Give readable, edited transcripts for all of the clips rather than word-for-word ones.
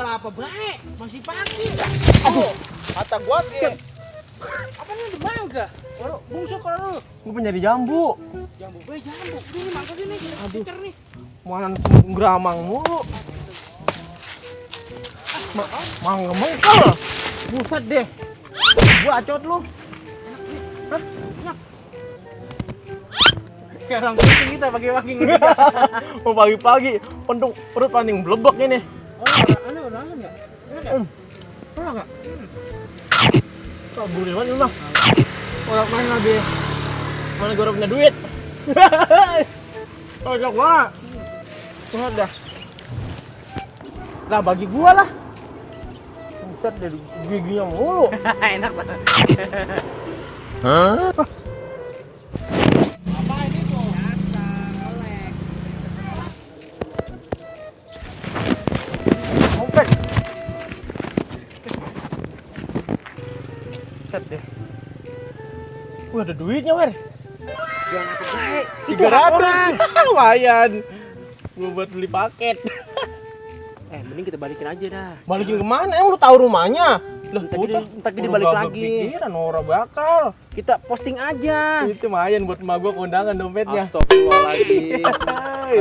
tinggal apa baik, masih pagi. Aduh, kata gua ke. Apa nih ada mangga? Kalau bungsu kalau lu. Gua pengen nyari jambu. Jambu bae jambu. Ini mangga gini. Aduh. Pinter nih. Mana geramang mulu. Mangga mengkel. Buset deh. Gua acot lu. Hah? Enak. Sekarang pusing kita pagi-pagi. Mau pagi-pagi, perut paling blebek ini. Oh, ada enggak? Enak enggak? Enak enggak? Kabur banget lu mah. Orang main lagi. Mana gua punya duit. Cocok banget. Lihat dah. Lah bagi gua lah. Buset deh giginya mulu. Enak banget. Hah? Apa ini tuh? Biasa, kolek. Kompet. Set deh. Wah ada duitnya Wer. Jangan aku baik. 300. Lumayan. Gua buat beli paket. Mending kita balikin aja dah. Balikin kemana? Emang lu tahu rumahnya? Lah, Ntar gini balik lagi. Pikiran orang bakal. Kita posting aja. Itu lumayan buat emak gua kondangan dompetnya. Astagfirullahaladzim.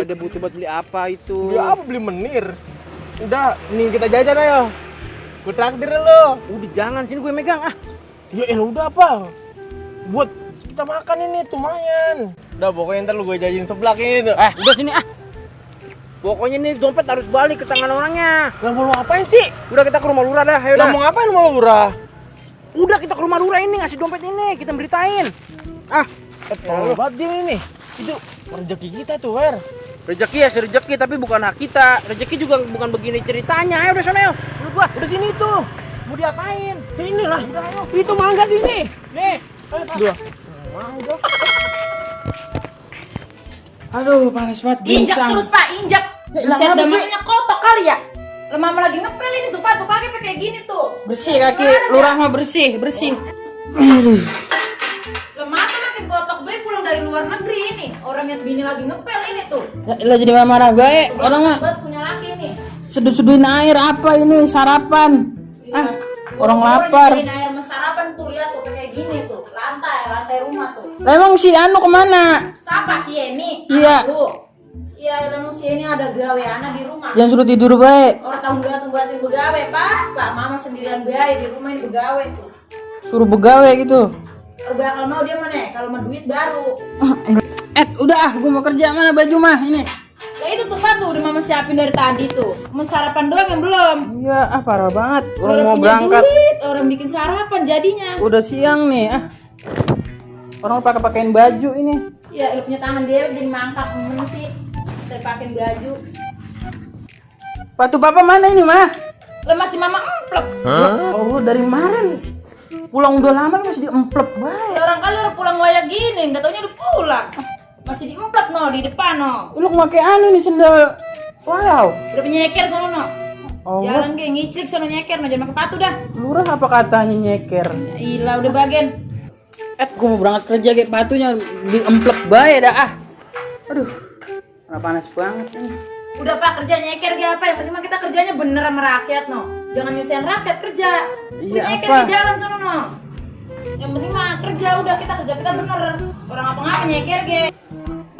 Ada butuh buat beli apa itu? Beli apa? Beli menir. Udah, nih kita jajan ayo. Gua traktir lu. Udah jangan sini gue megang ah. Ya udah apa? Buat kita makan ini lumayan. Udah pokoknya ntar lu gue jajan seblak ini tuh. Udah sini ah. Pokoknya nih dompet harus balik ke tangan orangnya. Lah mau lu ngapain sih? Udah kita ke rumah lurah dah, ayo Lah dah. mau ngapain lu mau lurah? Udah kita ke rumah lurah ini ngasih dompet ini, kita beritain. Tolong banget dia ini. Itu rezeki kita tuh, Wer. Rezeki ya rezeki tapi bukan hak kita. Rezeki juga bukan begini ceritanya. Ayo udah sana yuk. Udah sini tuh. Mau diapain? Sini lah. Itu mangga sini. Nih. Ayo, Dua. Mangga. Aduh, panas banget. Injak terus Pak, injak. Set namanya kotok kali ya. Lemah lagi ngepel ini tuh Pak, tuh pakai kayak gini tuh. Bersih kaki lurah mah bersih. Lemah tuh makin kotok gue pulang dari luar negeri ini. Orangnya bini lagi ngepel ini tuh. Lah jadi marah gue. Orang mah Buat punya laki nih. seduh-seduhin air apa ini sarapan. Orang lapar. Ini air sarapan tuh lihat tuh kayak gini tuh. Lantai rumah tuh. Lah emang si Anu kemana? Siapa sih ini? Iya. Iya, emang si ini ada gaweana di rumah. Jangan suruh tidur baik. Orang tahun gantung begawe, Pak. Mama sendirian bae di rumah ini begawe tuh. Suruh begawe gitu. Kalau bakal mau dia mana? Kalau mau duit baru. Udah gue mau kerja, mana baju mah ini. Ya itu tuh Pak tuh udah mama siapin dari tadi tuh. Mau sarapan doang yang belum. Iya, parah banget. Orang Udah mau punya berangkat. Duit, orang bikin sarapan jadinya. Udah siang nih, Orang pakein baju ini. Ya, lu punya tangan dia jadi mangkak sih. Saya pakein baju. Patu papa mana ini, Mah? Lah masih mama emplek. Oh, dari kemarin. Pulang udah lama masih diemplek baik. Ya orang kali udah pulang waya gini, enggak taunya udah pulang. Masih diemplek no di depan no. Lu pakai anu nih sendal. Wow. Udah penyeker sono no. Oh, Jalan kayak ngiclik sono nyeker no, jangan pakai patu dah. lurah apa katanya nyeker? Ya ilah udah bagian. Gue mau berangkat kerja kayak patunya diemplek baik dah Aduh. Panas banget ini. Udah Pak kerja nyeker kayak apa? Yang penting mah kita kerjanya bener sama rakyat no. Jangan nyusahin rakyat kerja. Iya, Nyeker apa? di jalan sono no. Yang penting mah kerja udah kita kerja kita bener. Orang apa nyeker ge.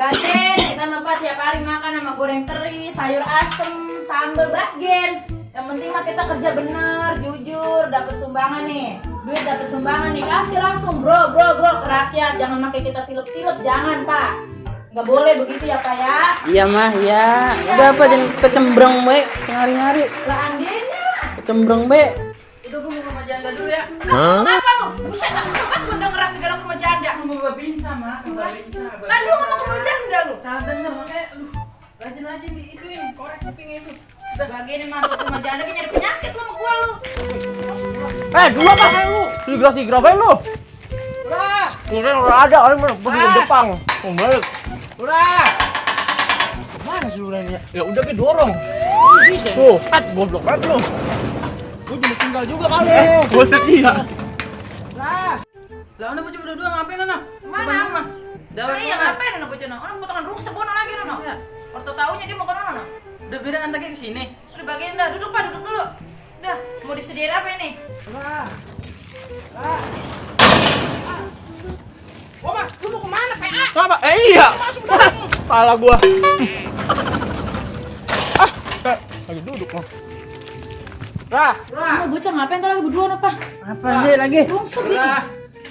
Bagen kita mah Pak tiap hari makan sama goreng teri, sayur asem, sambal bagen. Yang penting mah kita kerja bener, jujur, dapat sumbangan nih. Duit dapat sumbangan nih, kasih langsung bro ke rakyat. Jangan pakai kita tilep-tilep, jangan Pak. Nggak boleh begitu ya Pak ya. Iya mah ya. Udah apa jangan kecembreng baik nyari-nyari. Lah andiennya. Kecembreng baik. Udah gue mau ke rumah janda dulu ya. Kenapa lu? Buset gak sempat gue denger segala ke rumah janda. Mau bawa binsa mah, bawa binsa. Kan lu ngomong ke rumah janda lu. Salah denger makanya lu rajin-rajin di ituin korek kuping itu. Udah bagian masuk ke rumah janda nyari penyakit lu sama gua lu. Dua Pak lu. Sigra bae lu. Udah. Kirain udah ada orang pergi ke Jepang. Balik. Udah. Mana sih ulangnya? Ya udah ke dorong. Bisa. Tuh, goblok banget lu. Gua jadi tinggal juga kali. Gua setia. Lah udah bocah berdua ngapain Nana? Mana? Mah. Dawe Iya ngapain anak bocah no? Orang potongan rusak bono lagi no. Iya. Orto taunya dia mau ke nono no. Udah beda antaknya ke sini. Udah Udah bagian dah, duduk Pak, duduk dulu. Dah, mau disediain apa ini? Oh, Mak, lu mau kemana, PA? Apa? Iya. Salah gua. Lagi duduk loh. Kamu bocah ngapain tuh lagi berdua apa? Apa sih lagi? Rungsep ini.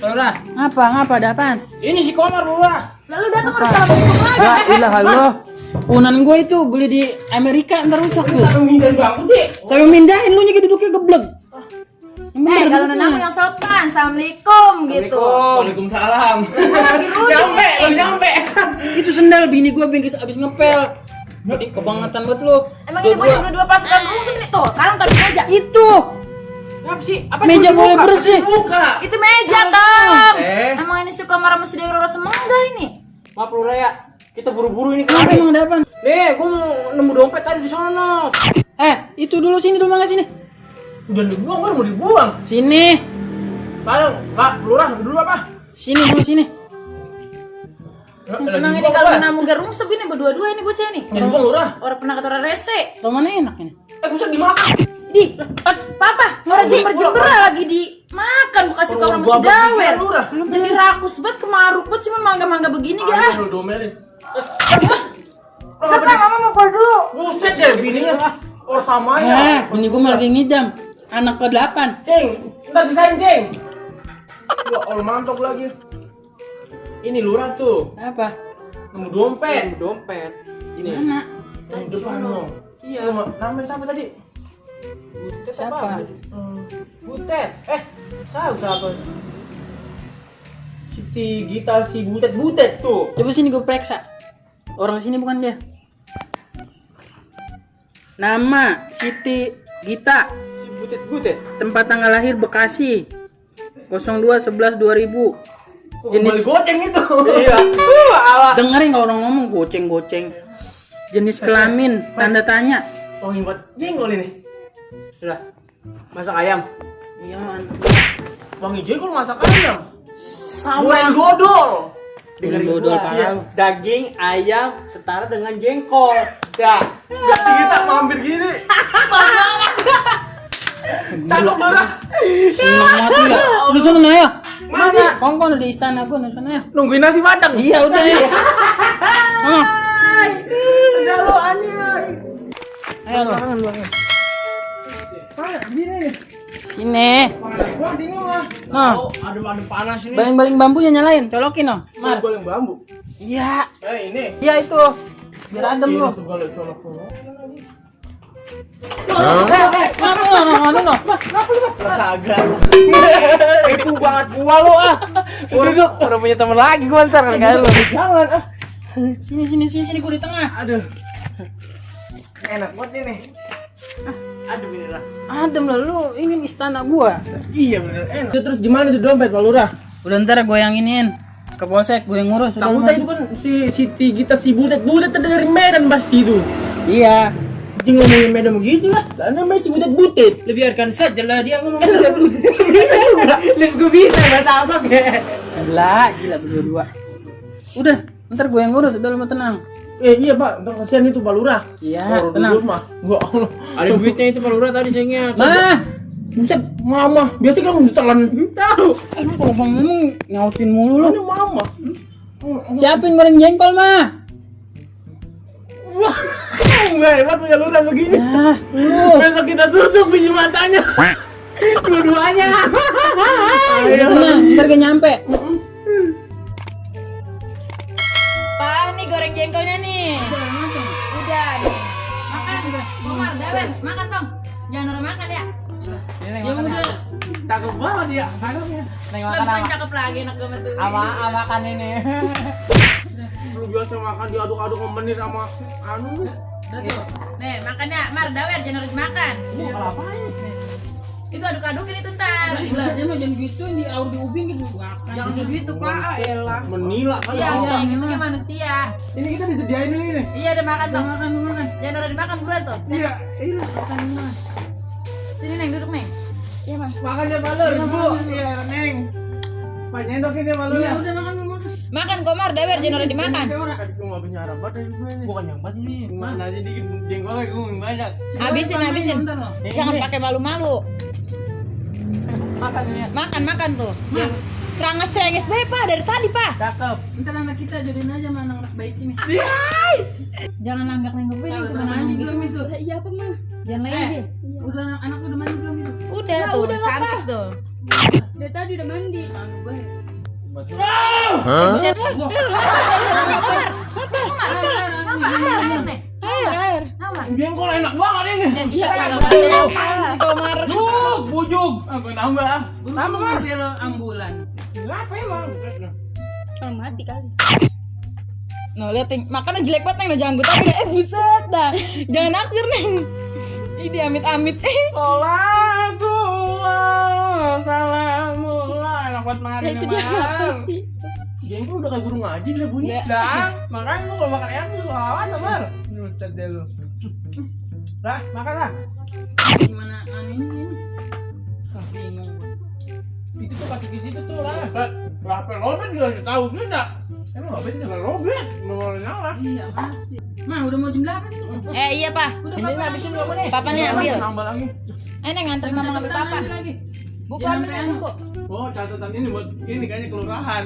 Lurah. Ngapa ada apaan? Ini si Komar, Lurah. Lalu datang harus assalamualaikum lagi. La ilaha illallah. Punan gue itu beli di Amerika ntar rusak tuh. Tapi mindahin bangku sih. Saya mindahin lu nya duduknya geblek. Kalau nanamu yang sopan, assalamualaikum gitu. Waalaikumsalam. Nyampe. Itu sendal bini gue abis ngepel. Jadi kebangetan buat lu. Emang ini bocah berdua pasukan rungsep ini tuh. Sekarang taruh di meja. Itu. Apa sih? Apa Meja boleh bersih. Buka. Itu meja, Tong. Emang ini suka marah sama si Dewi Rora Semangga ini? Maaf Lurah ya. Kita buru-buru ini Kenapa emang ada apaan? Nih, gua mau nemu dompet tadi di sana. Itu dulu sini dulu mangga sini. Udah dibuang, baru mau dibuang. Sini. Sayang, Pak, Lurah dulu apa? Sini dulu sini. Emang ini kalau nanamu gak rungsep ini berdua-dua ini bocah ini. Yang dibuang Lurah. Orang pernah kata orang rese. Lo mana enak ini? Bisa dimakan. Di, papa, orang jember-jember lagi dimakan bukan suka orang masih dawer. Jadi rakus banget, kemaruk banget, cuman mangga-mangga begini gak? Lu domelin. Papa, mama mau keluar dulu. Buset deh, bininya. Oh sama ya. Bini gue lagi ngidam. Anak ke-8. Ceng, ntar sisain Ceng. Ya Allah mantap lagi. Ini Lurah tuh. Apa? Nemu dompet. Dompet. Ini. Mana? Di depan lo. Iya. Namanya siapa tadi? Butet Siapa? Butet. Siapa? Siti Gita si Butet tuh. Coba sini gue periksa. Orang sini bukan dia. Nama Siti Gita. Si Butet. Tempat tanggal lahir Bekasi. 02/11/2000. Jenis goceng itu. Iya. Dengerin kalau orang ngomong goceng. Jenis kelamin tanda tanya. Wangi buat jengkol ini. Sudah. Masak ayam. Iya man. Wangi jengkol masak ayam. Goreng dodol. Goreng dodol Iya. paham. Daging ayam setara dengan jengkol. Ya. Biar kita mampir gini. Cakep Lurah. Enak banget ya. Lu sana ya. Mana? Kongkong di istana gua sana ya. Nungguin nasi padang. Iya udah ya. Sudah lo anjing. Ayo lo. Sini. Wah, dingin mah. Nah, Aduh panas ini. baling-baling bambunya nyalain, colokin dong. Mar. Goleng bambu. Iya. Ini. Iya itu. Biar adem lu. Goleng colok. Nganu no. Kagak. Itu banget gua lo ah. Udah punya teman lagi gua ntar kan lo. Jangan ah. Sini gua di tengah. Aduh. Enak banget ini. Aduh ini lah. Adem lah lu, ini istana gua. Iya bener enak. Terus gimana itu dompet Pak Lurah? Udah ntar gua yang iniin ke polsek, gua yang ngurus. Takutnya itu kan si Siti Gita si Butet dari Medan pasti itu. Iya. Dia ngomongin Medan begitu lah. Lah namanya si Butet. Biarkan saja lah dia ngomong. Gue bisa bahasa apa ya? Gila berdua. Udah, ntar gua yang ngurus, udah lu mah tenang. Iya Pak, ntar kasihan itu Pak Lurah. Iya, Kalau tenang. dulu mah, gua Allah. Ada duitnya itu Pak Lurah tadi sayangnya. Nah, Buset, mama. Biasanya kamu ditelan. Tahu. lu kalau ngomong nyautin mulu lu. Ini mama. Siapin goreng jengkol mah. Wah, nggak hebat punya Lurah begini. Ah, Besok kita tusuk biji matanya. Dua-duanya. udah tenang, ntar gak nyampe. Pak, nih goreng jengkolnya nih. Udah nih. Makan. Komar, Dawen, makan Tong. Jangan orang makan ya. Ya udah. Cakep banget ya. Cakepnya. Neng Lo makan bukan cakep lagi enak banget tuh. makan ini. Lu biasa makan diaduk-aduk menir sama anu. Nih, makan ya. Mar, Dawen, jangan harus makan. Kalau apain? Itu aduk-adukin itu ntar. Lah, dia mah jangan gitu di di ubin gitu. Jangan segitu, Pak. Elah. Menila Iya, kayak gitu kayak manusia. Ini kita disediain dulu ini. Iya, udah makan Tong. Makan. Jangan udah dimakan buruan tuh. Iya. Sini Neng, duduk Neng. Iya, Mas. Makan ya Pak Lur, Bu. Iya, Neng. Pak nyendokin ya Pak Lur. Iya, udah makan. Makan Komar, dewer jangan udah dimakan. Tadi gue nggak punya harapan dari gue nih. Bukan yang pas ini. Mana aja dikit jengkolnya gue banyak. Habisin. Jangan pakai malu-malu. Makan ini. Makan tuh. Serangas-serengis baik Pak dari tadi Pak. Cakep. Ntar anak kita jodohin aja sama anak baik ini. Jangan langgak-langgak ini Udah cuma mandi gitu. belum itu? Iya apa mah? Jangan lazy. Udah anak udah mandi belum itu? Udah Ya, tuh, udah lah, cantik Pak. tuh. Dari tadi udah mandi. Anu baik. Buset. Air. Jengkol enak banget ini. Komar. Bujug. Apa nambah? Sama mobil ambulan. Apa emang? Oh, mati kali. Nah, lihat makanan jelek banget Neng, janggut tapi buset dah. Jangan naksir Neng. Ini amit-amit. Salamullah. Enak banget Ya mari. itu dia apa sih? Jengkol udah kayak burung ngaji udah bunyi. Dah. Makanya lu kalau makan enak tuh lawan Mar. Nutet deh lu. Dah, makan lah. Gimana anu ini? Bingung. Itu tuh kasih ke situ tuh lah. Kenapa lobet juga tahu juga. Emang lobet juga lobet, mau nyala. Iya mati. Mah udah mau jam 8 itu. Iya Pak. Udah Ini Papa habisin dulu nih. Papa nih ambil. Nambah lagi. Neng nganterin mama ngambil Papa. lagi. Buku Jangan ambil sampai buku. Oh, catatan ini buat ini kayaknya kelurahan.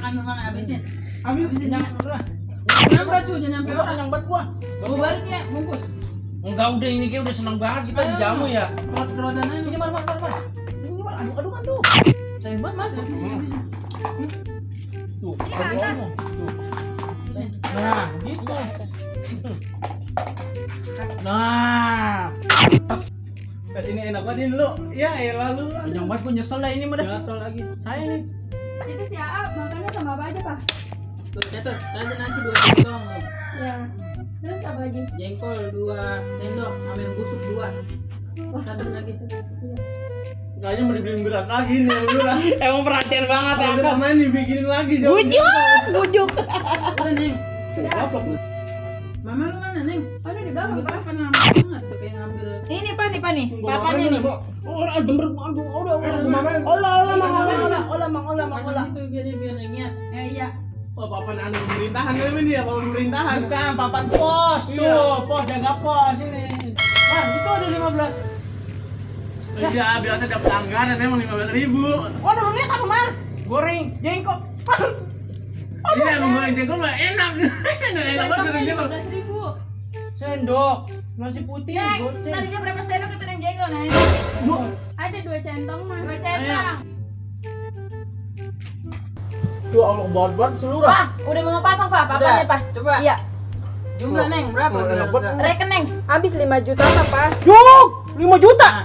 Makan habisin. Habisin Jangan udah. Kenapa tuh jangan sampai orang yang buat gua. Bawa balik ya, bungkus. Enggak udah ini kayak udah senang banget kita dijamu ya. Rodan aja. Ini mar. Ini mar aduk-adukan tuh. Sayang banget, Mas. Tuh, aduk. Tuh. Nah, gitu. Nah. Ini enak banget ini lu. Ya, lalu. Yang banget gue nyesel dah ini mah dah. Jatuh lagi. Saya nih. Itu si Aap makannya sama apa aja Pak? Tuh, catat. Tadi nasi 2 sendok. Ya. Terus apa lagi? Jengkol 2 sendok, ambil busuk 2. Catat lagi. Kayaknya mau dibeliin berat lagi nih berat. Emang perhatian banget ya. Kalau kita main dibikinin lagi jauh. Bujuk. Udah, Neng. Gaplok lu. Mama lu mana, Neng? Ada di belakang Ambil Pak. apa lama banget tuh kayak ngambil. Ini Pak nih. Papanya nih. Oh, bener aduh, udah mama. Macam itu biar ingat. Iya. Oh, papan anu pemerintahan ini dia, papan pemerintahan. Bukan papan pos Iya. tuh, pos jaga pos ini. Wah, itu ada 15. Iya, biasa dapat anggaran emang 15.000. Oh, dulu lihat apa Mar? Goreng jengkol. Ini emang goreng jengkol mah enak. Enak banget goreng jengkol. 15.000. Sendok nasi putih Neng, goceng. tadinya berapa sendok kita Neng jengkol Neng? Ada 2 centong mah. 2 centang. Tuh Allah banget seluruh. Pak, udah mau pasang Pak, papanya Pak. Coba. Iya. Jumlah, Neng, berapa? Oh, enak banget. Rekening. Habis 5 juta apa Pak? Yuk, 5 juta.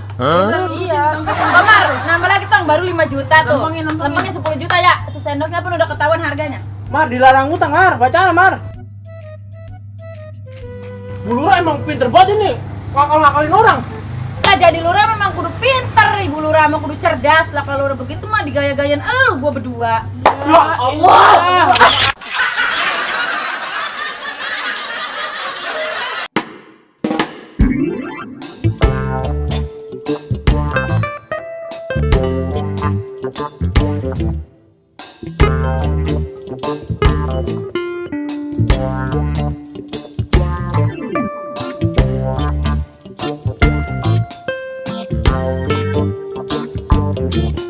Iya. Komar, nambah lagi Tang, baru 5 juta tuh. Lempengin. Lempengnya 10 juta ya. Sesendoknya pun udah ketahuan harganya. Mar dilarang utang Mar, baca Mar. Bulura emang pinter banget ini. Ngakal-ngakalin orang. Nah, jadi lurah memang kudu pinter, ibu lurah mah kudu cerdas lah. Kalau lurah begitu mah digaya-gayain gua berdua. Ya Allah. Thank you.